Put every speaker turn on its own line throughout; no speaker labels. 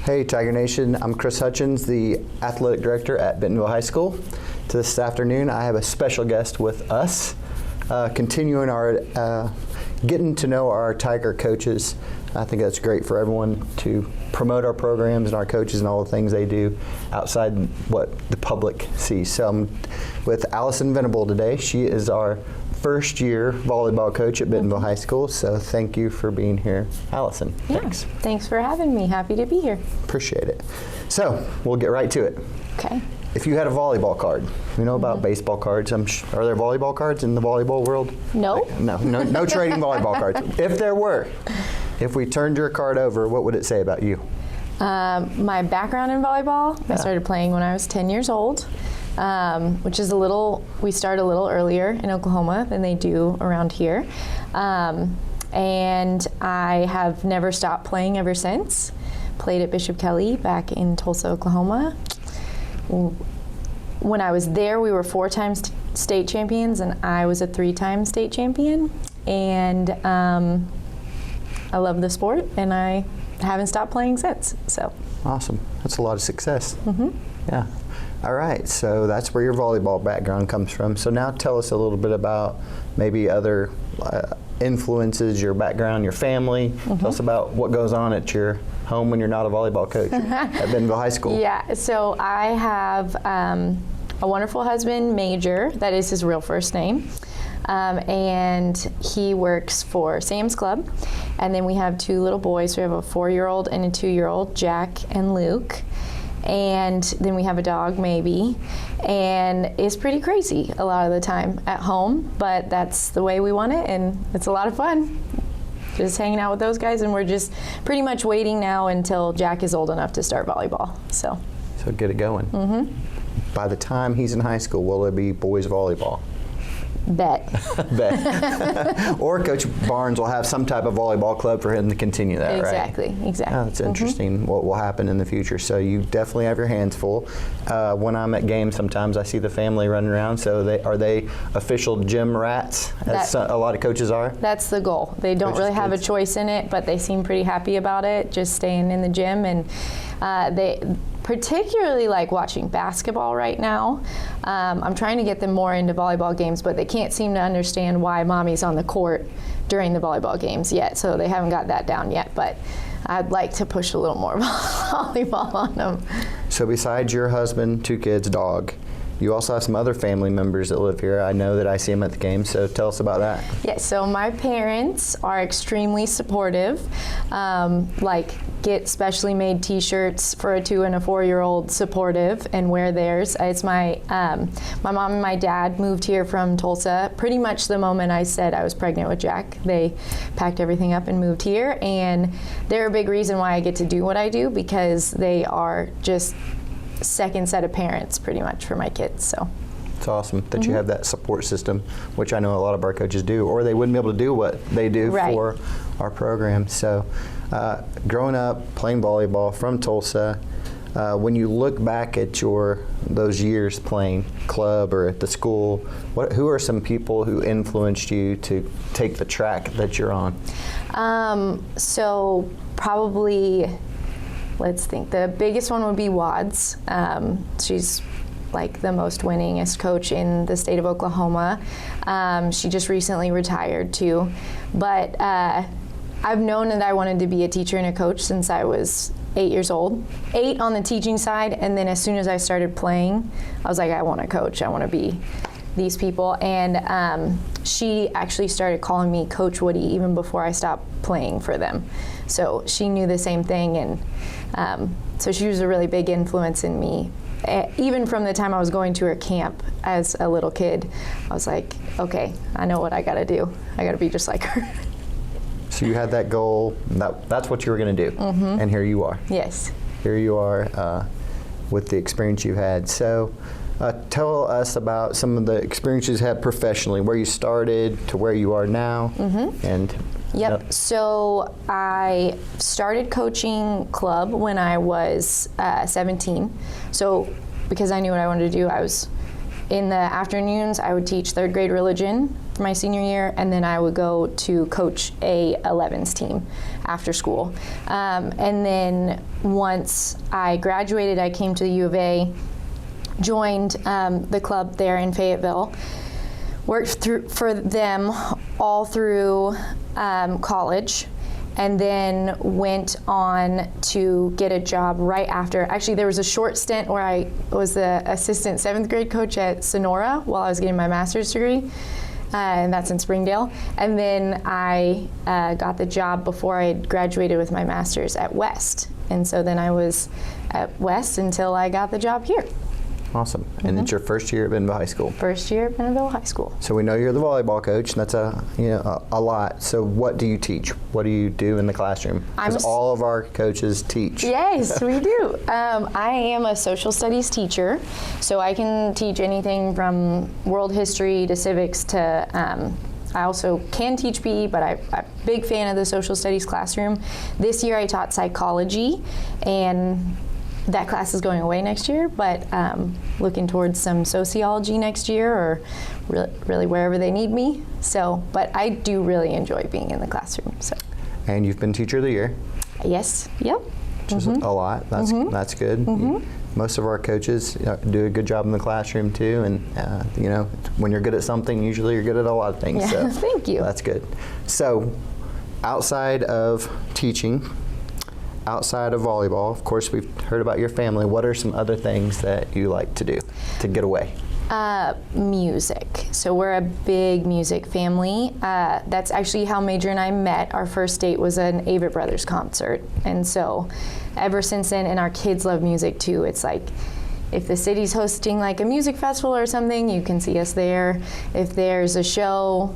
Hey Tiger Nation, I'm Chris Hutchins, the Athletic Director at Bentonville High School. This afternoon I have a special guest with us, continuing our getting to know our Tiger coaches. I think that's great for everyone to promote our programs and our coaches and all the things they do outside what the public sees. So I'm with Allison Venable today. She is our first year volleyball coach at Bentonville High School, so thank you for being here, Allison.
Yeah,
Thanks.
Thanks for having me. Happy to be here.
Appreciate it. So we'll get right to it.
Okay.
If you had a volleyball card, you know about baseball cards. Are there volleyball cards in the volleyball world?
No.
No trading volleyball cards. If there were, if we turned your card over, what would it say about you?
My background in volleyball, I started playing when I was 10 years old, which is we start a little earlier in Oklahoma than they do around here. And I have never stopped playing ever since. Played at Bishop Kelly back in Tulsa, Oklahoma. When I was there, we were 4-time state champions, and I was a 3-time state champion. And I love the sport, and I haven't stopped playing since. So
awesome. That's a lot of success.
Mm-hmm.
Yeah. All right. So that's where your volleyball background comes from. So now tell us a little bit about maybe other influences, your background, your family. Tell us about what goes on at your home when you're not a volleyball coach at Bentonville High School.
Yeah. So I have a wonderful husband, Major. That is his real first name. And he works for Sam's Club. And then we have 2 little boys. We have a 4-year-old and a 2-year-old, Jack and Luke. And then we have a dog, Maybe. And it's pretty crazy a lot of the time at home, but that's the way we want it, and it's a lot of fun. Just hanging out with those guys, and we're just pretty much waiting now until Jack is old enough to start volleyball. So
get it going. By the time he's in high school, will there be boys volleyball?
Bet.
Bet. Or Coach Barnes will have some type of volleyball club for him to continue that,
exactly,
right?
Exactly.
Oh, that's interesting what will happen in the future. So you definitely have your hands full. When I'm at games, sometimes I see the family running around. So are they official gym rats, as a lot of coaches are?
That's the goal. They don't really have a choice in it, but they seem pretty happy about it, just staying in the gym. And they particularly like watching basketball right now. I'm trying to get them more into volleyball games, but they can't seem to understand why mommy's on the court during the volleyball games yet, so they haven't got that down yet, but I'd like to push a little more volleyball on them.
So besides your husband, 2 kids, dog, you also have some other family members that live here. I know that I see them at the game, so tell us about that.
Yeah, so my parents are extremely supportive, get specially made t-shirts for a 2- and a 4-year-old, supportive, and wear theirs. It's my mom and my dad moved here from Tulsa pretty much the moment I said I was pregnant with Jack. They packed everything up and moved here, and they're a big reason why I get to do what I do, because they are just second set of parents pretty much for my kids. So
it's awesome that you have that support system, which I know a lot of our coaches do, or they wouldn't be able to do what they do for our program. So growing up playing volleyball from Tulsa, when you look back at those years playing club or at the school, who are some people who influenced you to take the track that you're on?
So probably, let's think. The biggest one would be Wads. She's like the most winningest coach in the state of Oklahoma. She just recently retired too. But I've known that I wanted to be a teacher and a coach since I was 8 years old. 8 on the teaching side, and then as soon as I started playing, I was like, I want to coach. I want to be these people. And she actually started calling me Coach Woody even before I stopped playing for them. So she knew the same thing, and so she was a really big influence in me. Even from the time I was going to her camp as a little kid, I was like, okay, I know what I got to do. I got to be just like her.
So you had that goal, that's what you were going to do, and here you are.
Yes.
Here you are with the experience you've had. So tell us about some of the experiences you had professionally, where you started to where you are now. And
Yep. So I started coaching club when I was 17. So because I knew what I wanted to do, I was in the afternoons, I would teach 3rd grade religion for my senior year, and then I would go to coach a 11s team after school. And then once I graduated, I came to the U of A, joined the club there in Fayetteville, worked for them all through college, and then went on to get a job right after. Actually, there was a short stint where I was the assistant 7th grade coach at Sonora while I was getting my master's degree, and that's in Springdale. And then I got the job before I graduated with my master's at West. And so then I was at West until I got the job here.
Awesome. And it's your first year at Bentonville High School.
First year at Bentonville High School.
So we know you're the volleyball coach, and that's a lot. So what do you teach? What do you do in the classroom? Because all of our coaches teach.
Yes, we do. I am a social studies teacher, so I can teach anything from world history to civics to I also can teach PE, but I'm a big fan of the social studies classroom. This year I taught psychology, and that class is going away next year, but looking towards some sociology next year, or really wherever they need me. So, but I do really enjoy being in the classroom. So. And
you've been Teacher of the Year.
Yes. Yep.
Which is a lot. That's good. Most of our coaches do a good job in the classroom too, and when you're good at something, usually you're good at a lot of things.
Yeah.
So
Thank you.
That's good. So, outside of teaching, outside of volleyball, of course, we've heard about your family. What are some other things that you like to do to get away?
Music. So we're a big music family. That's actually how Major and I met. Our first date was an Avett Brothers concert. And so ever since then, and our kids love music too. It's like, if the city's hosting like a music festival or something, you can see us there. If there's a show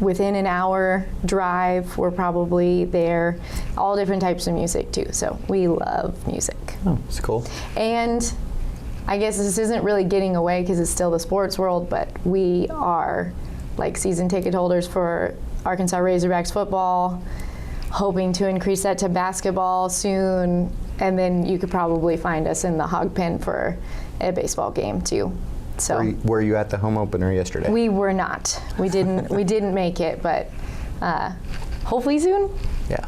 within an hour drive, we're probably there. All different types of music too. So we love music.
Oh, that's cool.
And I guess this isn't really getting away because it's still the sports world, but we are like season ticket holders for Arkansas Razorbacks football, hoping to increase that to basketball soon. And then you could probably find us in the hog pen for a baseball game too. So
were you at the home opener yesterday?
We were not. We didn't make it, but hopefully soon.
Yeah.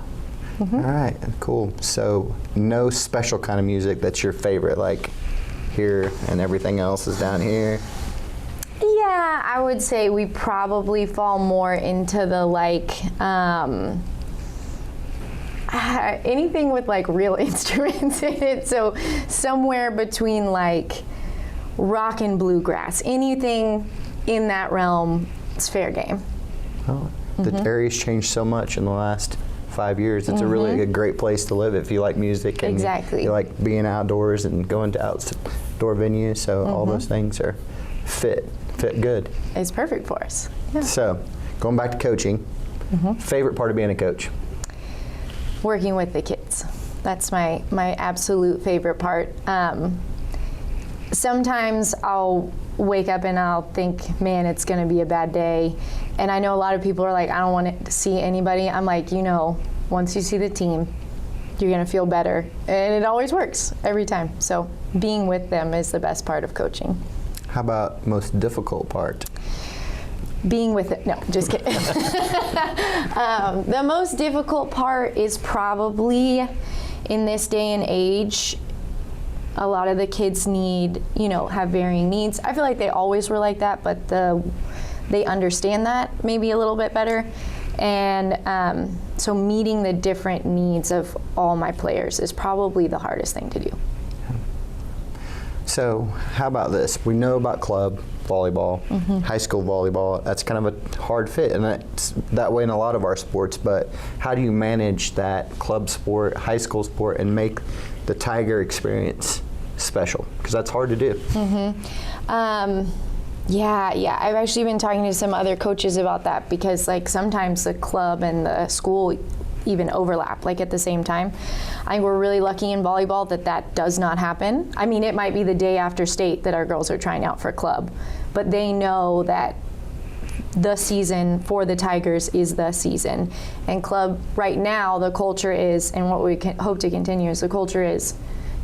All right, cool. So no special kind of music that's your favorite, like here and everything else is down here?
Yeah, I would say we probably fall more into the like anything with like real instruments in it. So somewhere between like rock and bluegrass, anything in that realm, it's fair game.
Oh, the area's changed so much in the last 5 years. It's a really great place to live if you like music and you like being outdoors and going to outdoor venues. So all those things are fit good.
It's perfect for us. Yeah.
So going back to coaching, favorite part of being a coach?
Working with the kids. That's my absolute favorite part. Sometimes I'll wake up and I'll think, man, it's going to be a bad day. And I know a lot of people are like, I don't want to see anybody. I'm like, once you see the team, you're going to feel better. And it always works every time. So being with them is the best part of coaching.
How about most difficult part?
Being with it. No, just kidding. The most difficult part is probably in this day and age, a lot of the kids have varying needs. I feel like they always were like that, but they understand that maybe a little bit better. And so meeting the different needs of all my players is probably the hardest thing to do.
So how about this? We know about club volleyball, high school volleyball. That's kind of a hard fit, and that's that way in a lot of our sports. But how do you manage that club sport, high school sport, and make the Tiger experience special? Because that's hard to do.
Yeah. I've actually been talking to some other coaches about that because like sometimes the club and the school even overlap like at the same time. I think we're really lucky in volleyball that does not happen. I mean, it might be the day after state that our girls are trying out for club, but they know that the season for the Tigers is the season. And club right now, the culture is, and what we can hope to continue is the culture is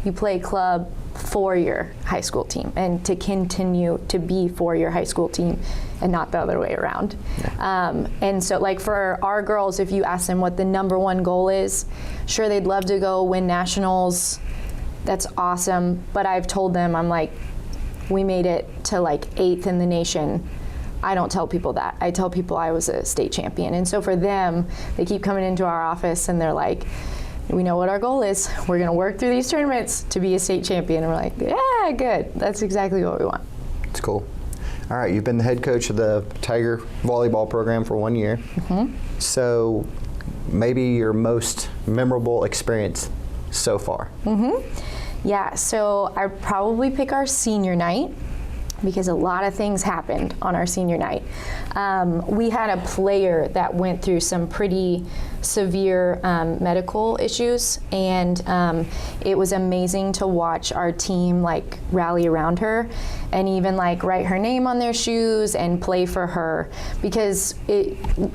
you play club for your high school team, and to continue to be for your high school team and not the other way around. And so like for our girls, if you ask them what the #1 goal is, sure, they'd love to go win nationals. That's awesome. But I've told them, I'm like, we made it to like 8th in the nation. I don't tell people that. I tell people I was a state champion. And so for them, they keep coming into our office and they're like, we know what our goal is. We're going to work through these tournaments to be a state champion. And we're like, yeah, good. That's exactly what we want.
It's cool. All right, you've been the head coach of the Tiger volleyball program for 1 year. So maybe your most memorable experience so far.
Yeah, so I'd probably pick our senior night, because a lot of things happened on our senior night. We had a player that went through some pretty severe medical issues, and it was amazing to watch our team like rally around her and even like write her name on their shoes and play for her, because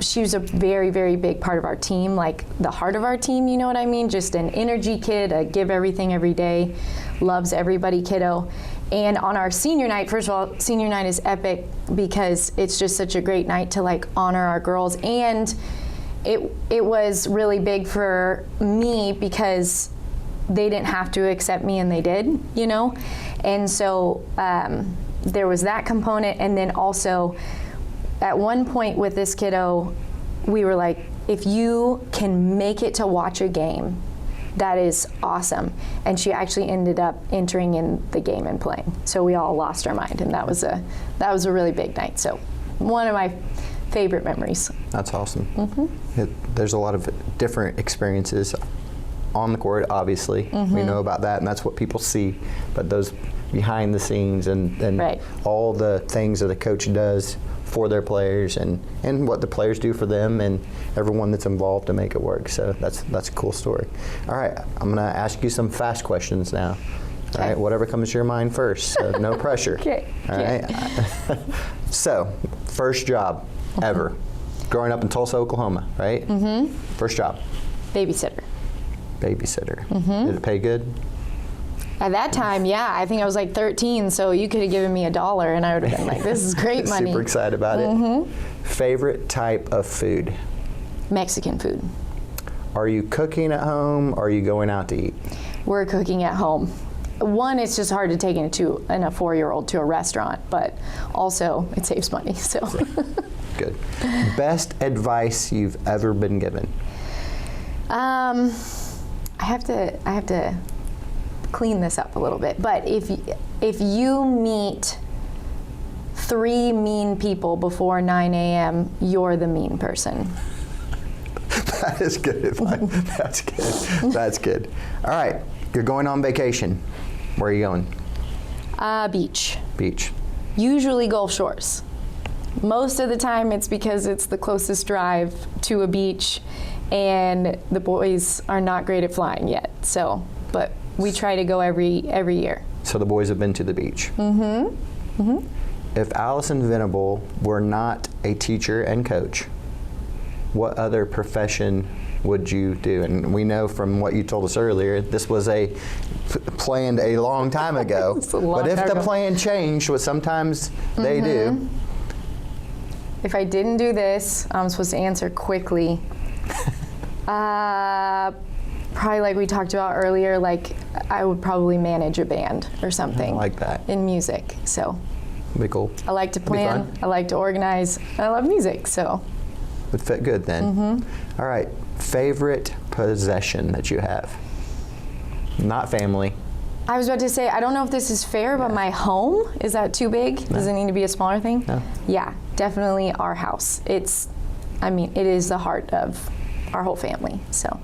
she was a very, very big part of our team, like the heart of our team, you know what I mean? Just an energy kid, a give everything every day, loves everybody kiddo. And on our senior night, first of all, senior night is epic because it's just such a great night to like honor our girls. And it was really big for me because they didn't have to accept me and they did, you know? And so there was that component. And then also at one point with this kiddo, we were like, if you can make it to watch a game, that is awesome. And she actually ended up entering in the game and playing. So we all lost our mind, and that was a really big night. So one of my favorite memories.
That's awesome. There's a lot of different experiences on the court, obviously. We know about that, and that's what people see. But those behind the scenes and
Right.
all the things that a coach does for their players and what the players do for them and everyone that's involved to make it work. So that's a cool story. All right, I'm going to ask you some fast questions now. All right, whatever comes to your mind first, so no pressure.
Okay.
All right. So, first job ever. Growing up in Tulsa, Oklahoma, right? First job.
Babysitter.
Babysitter. Did it pay good?
At that time, yeah, I think I was like 13, so you could have given me $1 and I would have been like, this is great money.
Super excited about it. Favorite type of food?
Mexican food.
Are you cooking at home or are you going out to eat?
We're cooking at home. One, it's just hard to take in a 4-year-old to a restaurant, but also it saves money, so.
Good. Best advice you've ever been given?
I have to clean this up a little bit, but if you meet 3 mean people before 9 a.m., you're the mean person.
That is good advice. That's good. That's good. All right, you're going on vacation. Where are you going?
Beach.
Beach.
Usually Gulf Shores. Most of the time it's because it's the closest drive to a beach, and the boys are not great at flying yet. So, but we try to go every year.
So the boys have been to the beach. If Allison Venable were not a teacher and coach, what other profession would you do? And we know from what you told us earlier, this was planned a long time ago. But if the plan changed, what sometimes they do.
If I didn't do this, I'm supposed to answer quickly. Probably like we talked about earlier, like I would probably manage a band or something.
I like that.
In music, so.
Be cool.
I like to plan, I like to organize, I love music, so.
Would fit good then. All right, favorite possession that you have? Not family.
I was about to say, I don't know if this is fair, but my home, is that too big? No. Does it need to be a smaller thing?
No.
Yeah, definitely our house. It is the heart of our whole family, so.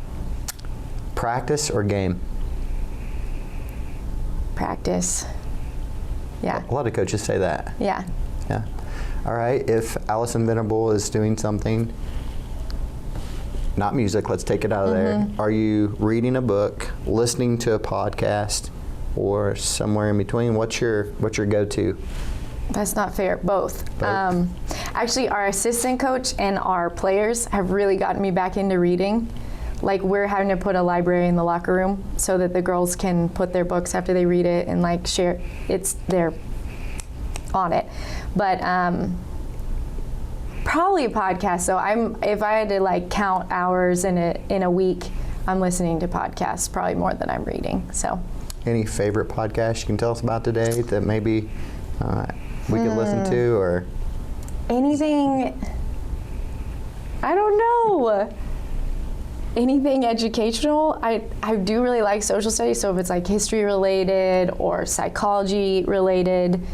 Practice or game?
Practice. Yeah.
A lot of coaches say that.
Yeah.
Yeah. All right, if Allison Venable is doing something, not music, let's take it out of there. Are you reading a book, listening to a podcast, or somewhere in between? What's your go-to?
That's not fair. Both. Actually, our assistant coach and our players have really gotten me back into reading. Like, we're having to put a library in the locker room so that the girls can put their books after they read it and like share. They're on it. But Probably a podcast. So if I had to like count hours in a week, I'm listening to podcasts probably more than I'm reading. So. Any
favorite podcast you can tell us about today that maybe we could listen to, or
anything? I don't know. Anything educational. I do really like social studies, so if it's like history related or psychology related,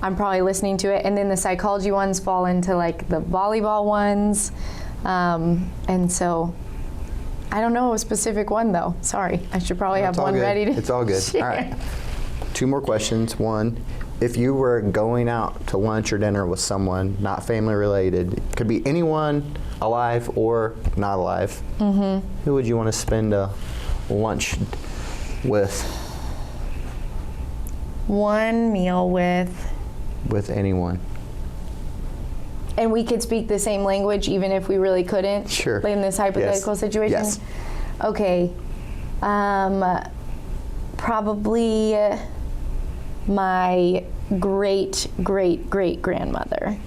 I'm probably listening to it. And then the psychology ones fall into like the volleyball ones, and so I don't know a specific one though. Sorry, I should probably have one ready to.
It's all good.
share.
All right. 2 more questions. One, if you were going out to lunch or dinner with someone not family related, could be anyone alive or not alive, who would you want to spend a lunch with?
One meal with.
With anyone.
And we could speak the same language even if we really couldn't?
Sure.
In this hypothetical situation?
Yes.
Okay. Probably my great-great-great-grandmother.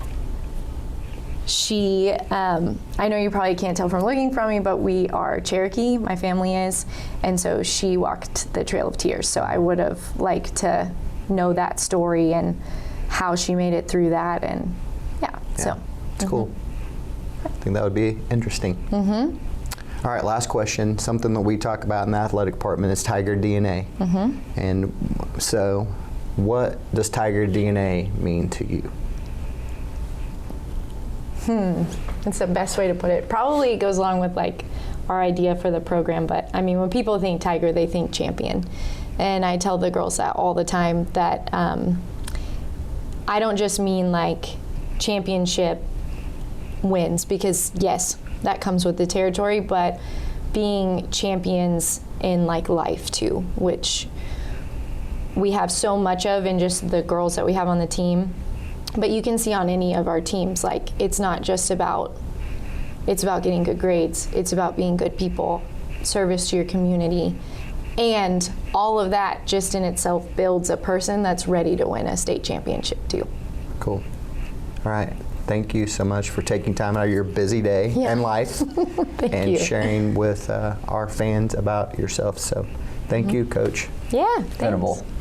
She, I know you probably can't tell from looking from me, but we are Cherokee, my family is, and so she walked the Trail of Tears. So I would have liked to know that story and how she made it through that, and so.
It's cool. I think that would be interesting. All right, last question. Something that we talk about in the athletic department is Tiger DNA. And so, what does Tiger DNA mean to you?
That's the best way to put it. Probably it goes along with like our idea for the program, but I mean, when people think Tiger, they think champion. And I tell the girls that all the time, that I don't just mean like championship wins, because yes, that comes with the territory, but being champions in like life too, which we have so much of in just the girls that we have on the team. But you can see on any of our teams, like it's not just about, it's about getting good grades, it's about being good people, service to your community, and all of that just in itself builds a person that's ready to win a state championship too.
Cool. All right. Thank you so much for taking time out of your busy day and life and sharing with our fans about yourself. So thank you, Coach
Yeah,
Venable.
thanks.